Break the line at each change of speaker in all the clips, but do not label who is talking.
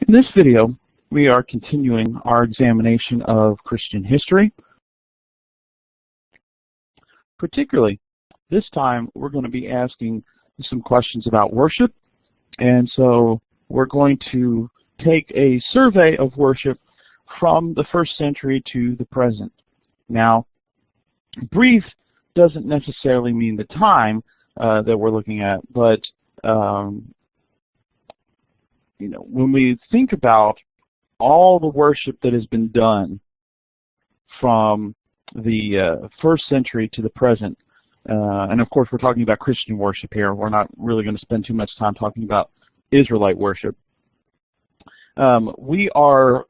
In this video, we are continuing our examination of Christian history. Particularly, this time we're going to be asking some questions about worship, and so we're going to take a survey of worship from the first century to the present. Now, brief doesn't necessarily mean the time that we're looking at, but when we think about all the worship that has been done from the first century to the present, and of course we're talking about Christian worship here. We're not really going to spend too much time talking about Israelite worship. We are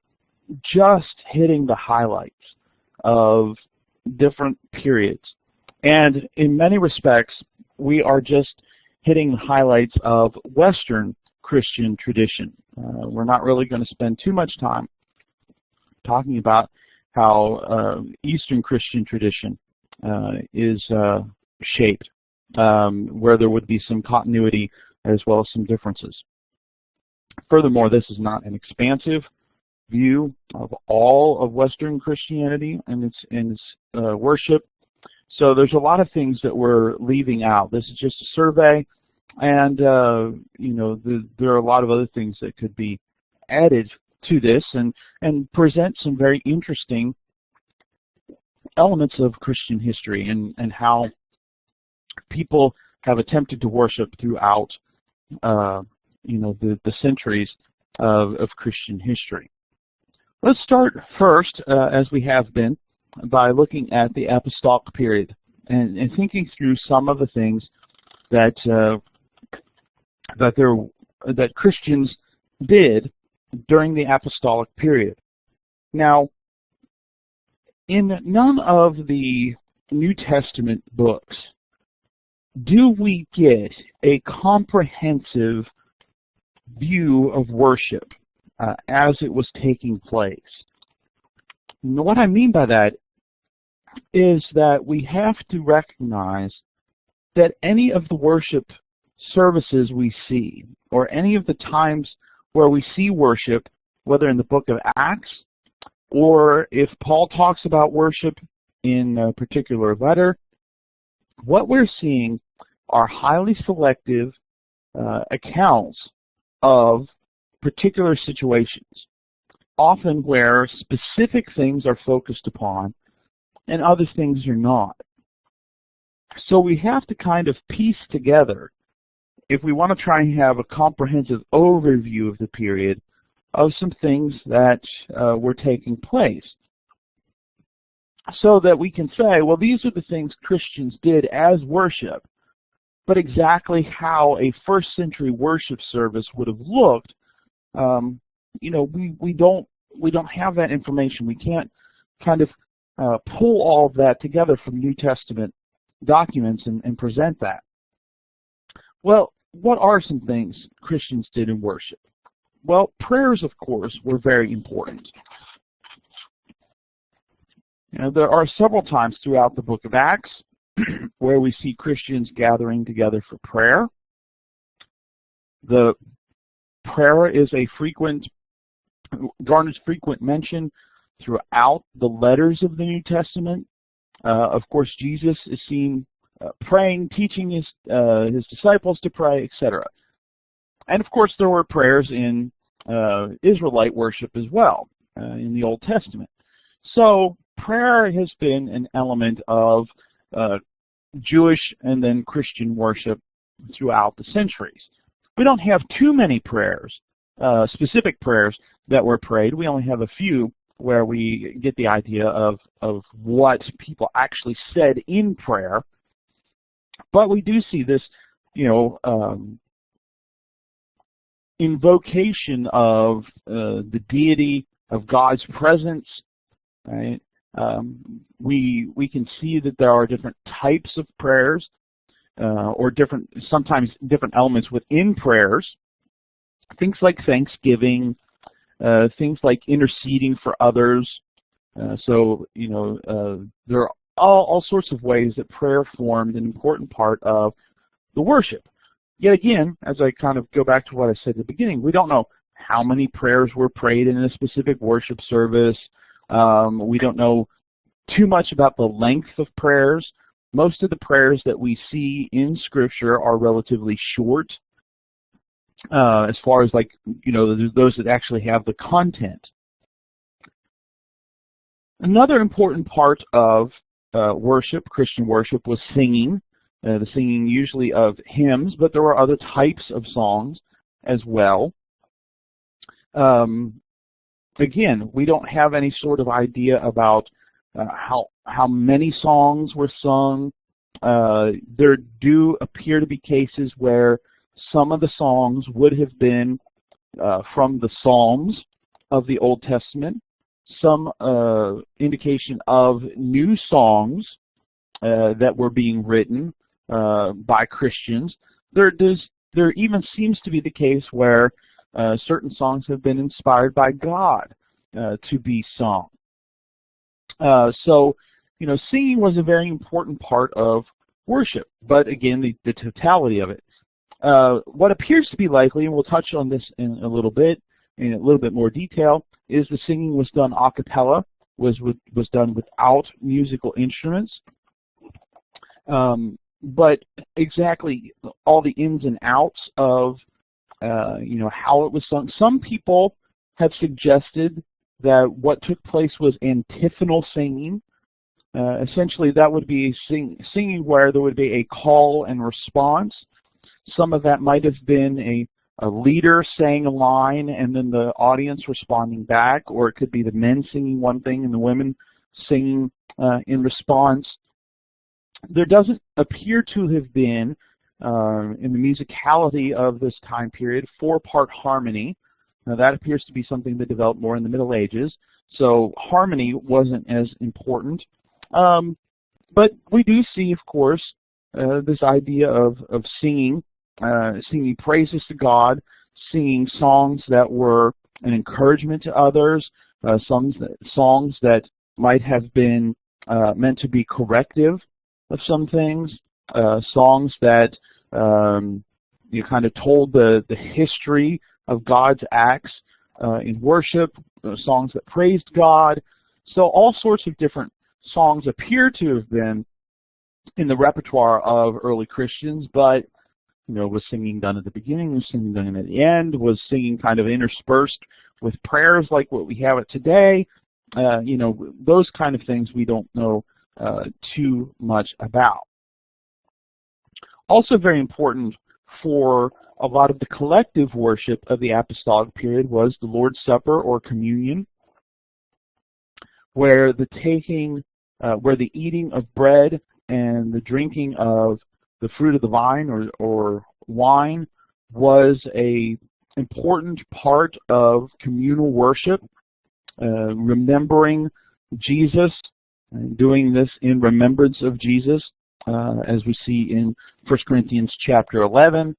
just hitting the highlights of different periods. And in many respects, we are just hitting the highlights of Western Christian tradition. We're not really going to spend too much time talking about how Eastern Christian tradition is shaped, where there would be some continuity as well as some differences. Furthermore, this is not an expansive view of all of Western Christianity and its worship. So there's a lot of things that we're leaving out. This is just a survey, and there are a lot of other things that could be added to this and present some very interesting elements of Christian history and how people have attempted to worship throughout the centuries of Christian history. Let's start first, as we have been, by looking at the apostolic period and thinking through some of the things that that Christians did during the apostolic period. Now, in none of the New Testament books do we get a comprehensive view of worship as it was taking place. And what I mean by that is that we have to recognize that any of the worship services we see, or any of the times where we see worship, whether in the book of Acts, or if Paul talks about worship in a particular letter, what we're seeing are highly selective accounts of particular situations, often where specific things are focused upon and other things are not. So we have to kind of piece together, if we want to try and have a comprehensive overview of the period, of some things that were taking place, so that we can say, well, these are the things Christians did as worship, but exactly how a first century worship service would have looked, we don't have that information. We can't kind of pull all of that together from New Testament documents and present that. Well, what are some things Christians did in worship? Well, prayers, of course, were very important. There are several times throughout the book of Acts where we see Christians gathering together for prayer. The prayer is garners frequent mention throughout the letters of the New Testament. Of course, Jesus is seen praying, teaching his disciples to pray, etc. And of course, there were prayers in Israelite worship as well in the Old Testament. So prayer has been an element of Jewish and then Christian worship throughout the centuries. We don't have too many prayers, specific prayers that were prayed. We only have a few where we get the idea of what people actually said in prayer. But we do see this, invocation of the deity, of God's presence, right? We can see that there are different types of prayers, or sometimes different elements within prayers. Things like thanksgiving, things like interceding for others. There are all sorts of ways that prayer formed an important part of the worship. Yet again, as I kind of go back to what I said at the beginning, we don't know how many prayers were prayed in a specific worship service. We don't know too much about the length of prayers. Most of the prayers that we see in Scripture are relatively short, as far as, like, those that actually have the content. Another important part of worship, Christian worship, was singing. The singing usually of hymns, but there were other types of songs as well. Again, we don't have any sort of idea about how many songs were sung. There do appear to be cases where some of the songs would have been from the Psalms of the Old Testament, some indication of new songs that were being written by Christians. There even seems to be the case where certain songs have been inspired by God to be sung. So, singing was a very important part of worship, but again, the totality of it. What appears to be likely, and we'll touch on this in a little bit more detail, is the singing was done a cappella, was done without musical instruments. But exactly all the ins and outs of how it was sung. Some people have suggested that what took place was antiphonal singing. Essentially, that would be singing where there would be a call and response. Some of that might have been a leader saying a line and then the audience responding back, or it could be the men singing one thing and the women singing in response. There doesn't appear to have been, in the musicality of this time period, 4-part harmony. Now that appears to be something that developed more in the Middle Ages, so harmony wasn't as important. But we do see, of course, this idea of singing praises to God, singing songs that were an encouragement to others, songs that might have been meant to be corrective of some things, songs that kind of told the history of God's acts in worship, songs that praised God. So all sorts of different songs appear to have been in the repertoire of early Christians, but was singing done at the beginning, was singing done at the end, was singing kind of interspersed with prayers like what we have it today. Those kind of things we don't know too much about. Also very important for a lot of the collective worship of the apostolic period was the Lord's Supper or communion, where the eating of bread and the drinking of the fruit of the vine or wine was a important part of communal worship, remembering Jesus, doing this in remembrance of Jesus, as we see in 1 Corinthians chapter 11,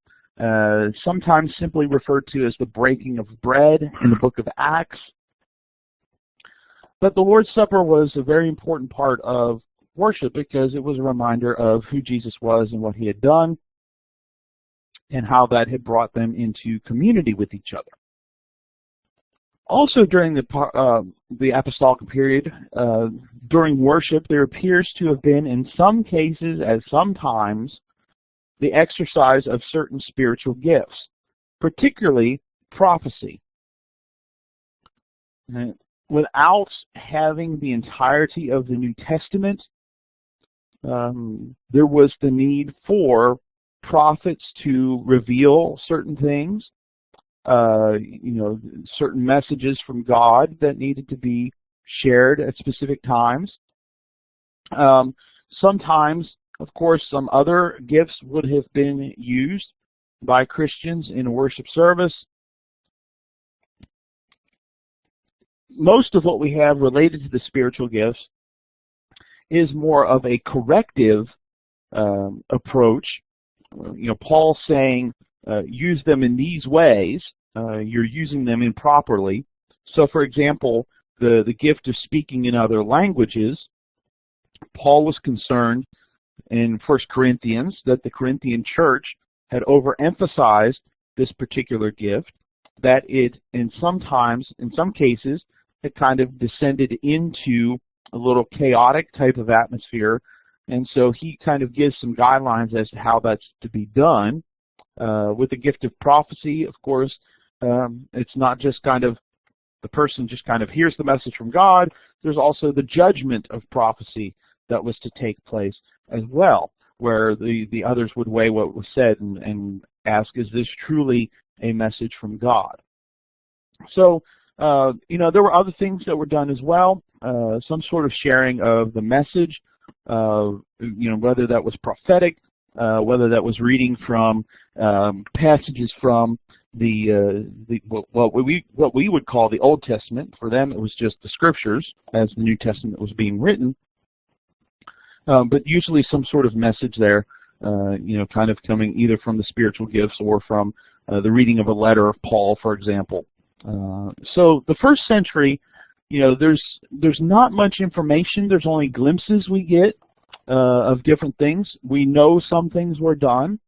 sometimes simply referred to as the breaking of bread in the book of Acts. But the Lord's Supper was a very important part of worship because it was a reminder of who Jesus was and what he had done and how that had brought them into community with each other. Also during the apostolic period, during worship, there appears to have been, in some cases, as sometimes, the exercise of certain spiritual gifts, particularly prophecy. Without having the entirety of the New Testament, there was the need for prophets to reveal certain things, certain messages from God that needed to be shared at specific times. Sometimes, of course, some other gifts would have been used by Christians in a worship service. Most of what we have related to the spiritual gifts is more of a corrective approach. Paul saying, use them in these ways. You're using them improperly. So, for example, the gift of speaking in other languages, Paul was concerned in 1 Corinthians that the Corinthian church had overemphasized this particular gift, that it, in some cases, it kind of descended into a little chaotic type of atmosphere, and so he kind of gives some guidelines as to how that's to be done. With the gift of prophecy, of course, it's not just kind of the person just kind of hears the message from God. There's also the judgment of prophecy that was to take place as well, where the others would weigh what was said and ask, is this truly a message from God? So, there were other things that were done as well, some sort of sharing of the message, whether that was prophetic, whether that was reading from passages from what we would call the Old Testament. For them, it was just the Scriptures as the New Testament was being written. But usually some sort of message there, kind of coming either from the spiritual gifts or from the reading of a letter of Paul, for example. So the first century, there's not much information. There's only glimpses we get of different things. We know some things were done.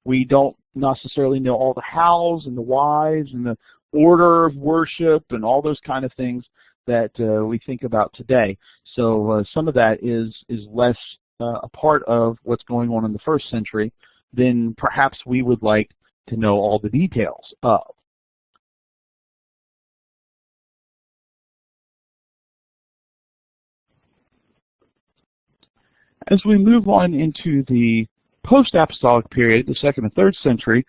We don't necessarily know all the hows and the whys and the order of worship and all those kind of things that we think about today. So some of that is less a part of what's going on in the first century than perhaps we would like to know all the details of. As we move on into the post-apostolic period, the 2nd and 3rd century,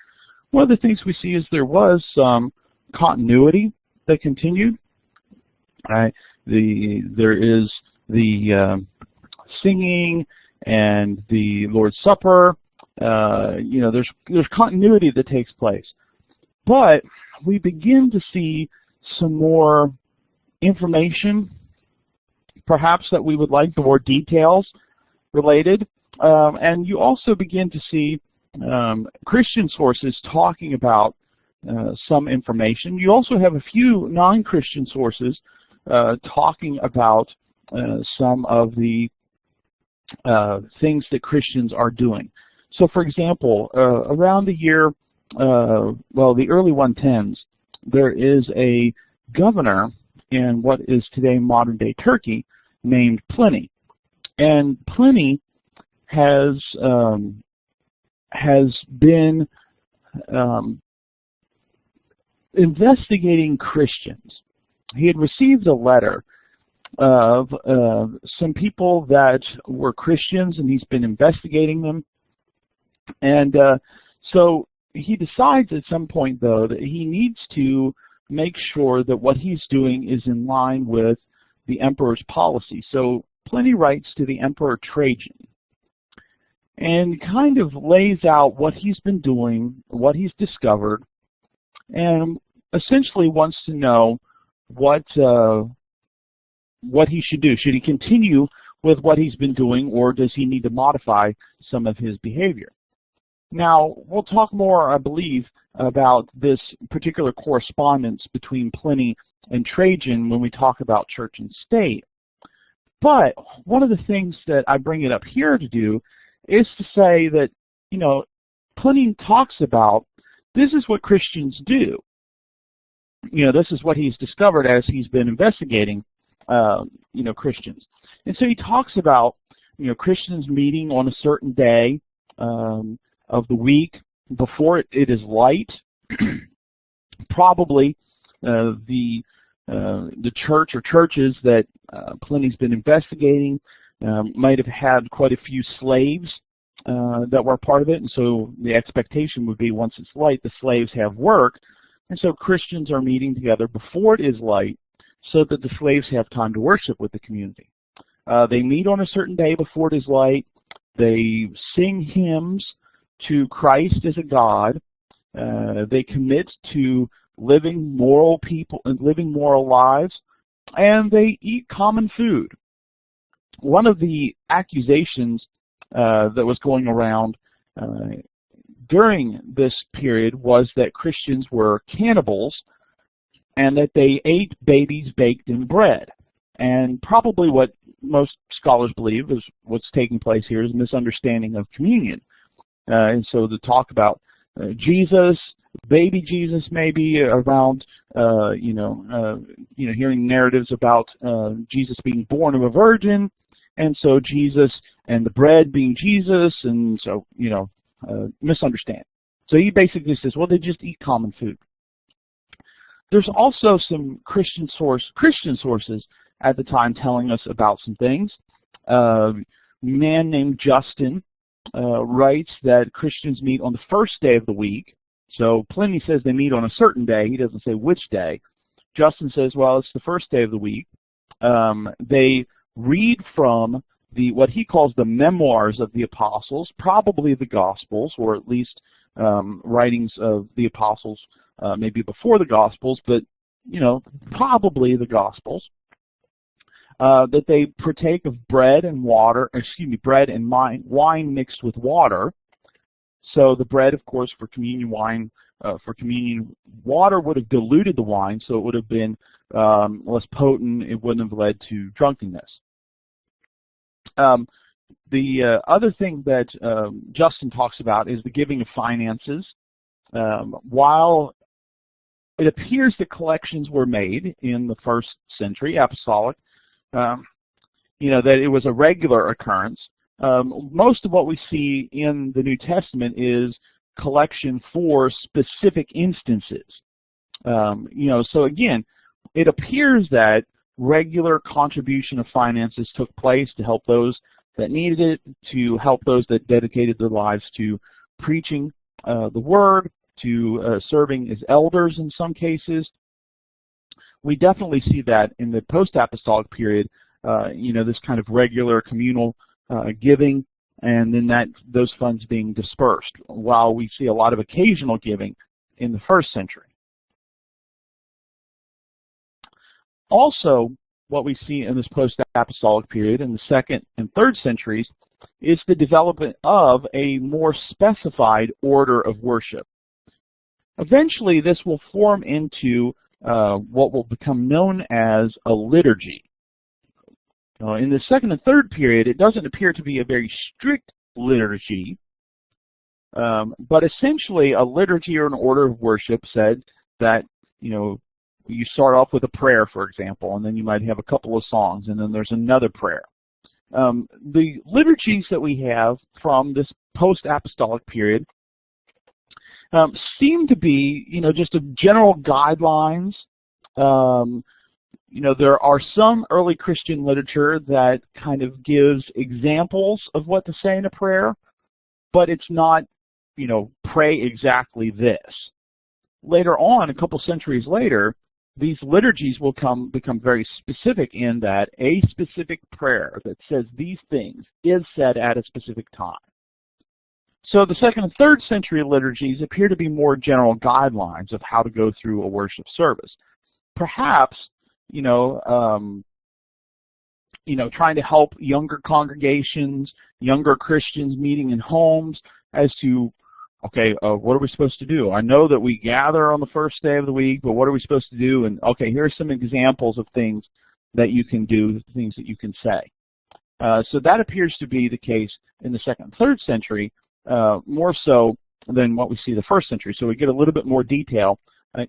one of the things we see is there was some continuity that continued. There is the singing and the Lord's Supper. There's continuity that takes place. But we begin to see some more information, perhaps that we would like, the more details related. And you also begin to see Christian sources talking about some information. You also have a few non-Christian sources talking about some of the things that Christians are doing. So, for example, around the year, the early 110s, there is a governor in what is today modern-day Turkey named Pliny. And Pliny has been investigating Christians. He had received a letter of some people that were Christians, and he's been investigating them. And so he decides at some point, though, that he needs to make sure that what he's doing is in line with the emperor's policy. So Pliny writes to the Emperor Trajan and kind of lays out what he's been doing, what he's discovered, and essentially wants to know what he should do. Should he continue with what he's been doing, or does he need to modify some of his behavior? Now, we'll talk more, I believe, about this particular correspondence between Pliny and Trajan when we talk about church and state. But one of the things that I bring it up here to do is to say that, Pliny talks about this is what Christians do. This is what he's discovered as he's been investigating, Christians. And so he talks about, Christians meeting on a certain day of the week before it is light. Probably the church or churches that Pliny's been investigating might have had quite a few slaves that were part of it, and so the expectation would be once it's light, the slaves have work, and so Christians are meeting together before it is light so that the slaves have time to worship with the community. They meet on a certain day before it is light. They sing hymns to Christ as a God. They commit to living moral lives, and they eat common food. One of the accusations that was going around during this period was that Christians were cannibals and that they ate babies baked in bread. And probably what most scholars believe is what's taking place here is a misunderstanding of communion. And so the talk about Jesus, baby Jesus, maybe around hearing narratives about Jesus being born of a virgin, and so Jesus and the bread being Jesus, and so misunderstand. So he basically says, well, they just eat common food. There's also some Christian sources at the time telling us about some things. A man named Justin writes that Christians meet on the first day of the week. So Pliny says they meet on a certain day. He doesn't say which day. Justin says, well, it's the first day of the week. They read from what he calls the memoirs of the apostles, probably the Gospels, or at least writings of the apostles, maybe before the Gospels, but probably the Gospels. That they partake of bread and wine mixed with water. So the bread, of course, for communion water would have diluted the wine, so it would have been less potent. It wouldn't have led to drunkenness. The other thing that Justin talks about is the giving of finances. While it appears that collections were made in the first century, apostolic, that it was a regular occurrence. Most of what we see in the New Testament is collection for specific instances. So again, it appears that regular contribution of finances took place to help those that needed it, to help those that dedicated their lives to preaching the Word, to serving as elders in some cases. We definitely see that in the post-apostolic period, this kind of regular communal giving, and then those funds being dispersed, while we see a lot of occasional giving in the first century. Also, what we see in this post-apostolic period in the second and third centuries is the development of a more specified order of worship. Eventually, this will form into what will become known as a liturgy. In the second and third period, it doesn't appear to be a very strict liturgy, but essentially a liturgy or an order of worship said that, you start off with a prayer, for example, and then you might have a couple of songs, and then there's another prayer. The liturgies that we have from this post-apostolic period seem to be, just a general guidelines. There are some early Christian literature that kind of gives examples of what to say in a prayer, but it's not, pray exactly this. Later on, a couple centuries later, these liturgies will become very specific in that a specific prayer that says these things is said at a specific time. So the second and third century liturgies appear to be more general guidelines of how to go through a worship service. Perhaps, trying to help younger congregations, younger Christians meeting in homes as to, okay, what are we supposed to do? I know that we gather on the first day of the week, but what are we supposed to do? And okay, here are some examples of things that you can do, things that you can say. So that appears to be the case in the second and third century, more so than what we see in the first century. So we get a little bit more detail,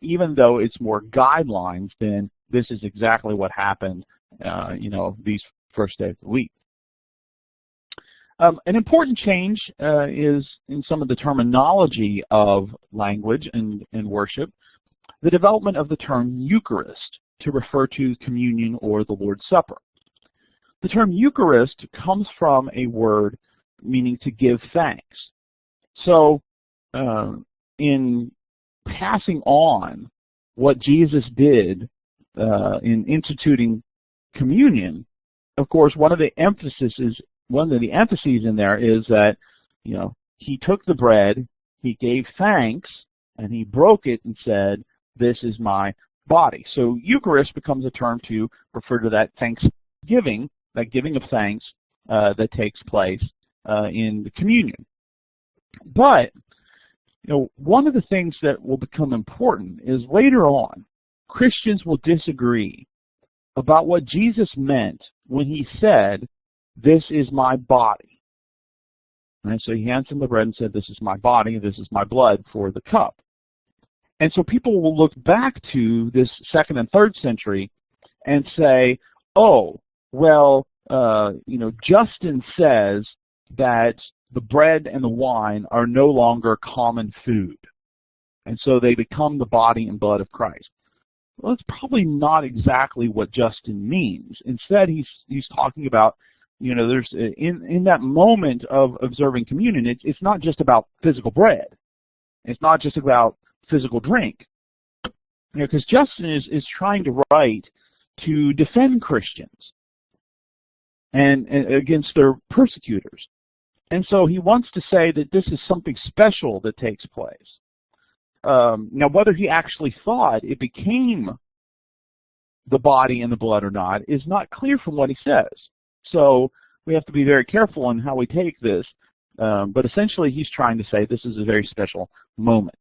even though it's more guidelines than this is exactly what happened, these first days of the week. An important change is in some of the terminology of language and worship, the development of the term Eucharist to refer to communion or the Lord's Supper. The term Eucharist comes from a word meaning to give thanks. So in passing on what Jesus did in instituting communion, of course, one of the emphases in there is that, he took the bread, he gave thanks, and he broke it and said, this is my body. So Eucharist becomes a term to refer to that thanksgiving, that giving of thanks that takes place in the communion. But, one of the things that will become important is later on, Christians will disagree about what Jesus meant when he said, this is my body. Right? So he hands them the bread and said, this is my body, this is my blood for the cup. And so people will look back to this 2nd and 3rd century and say, oh, well, Justin says that the bread and the wine are no longer common food, and so they become the body and blood of Christ. Well, that's probably not exactly what Justin means. Instead, he's talking about, there's in that moment of observing communion, it's not just about physical bread. It's not just about physical drink. Because Justin is trying to write to defend Christians and against their persecutors. And so he wants to say that this is something special that takes place. Now, whether he actually thought it became the body and the blood or not is not clear from what he says. So we have to be very careful in how we take this. But essentially, he's trying to say this is a very special moment.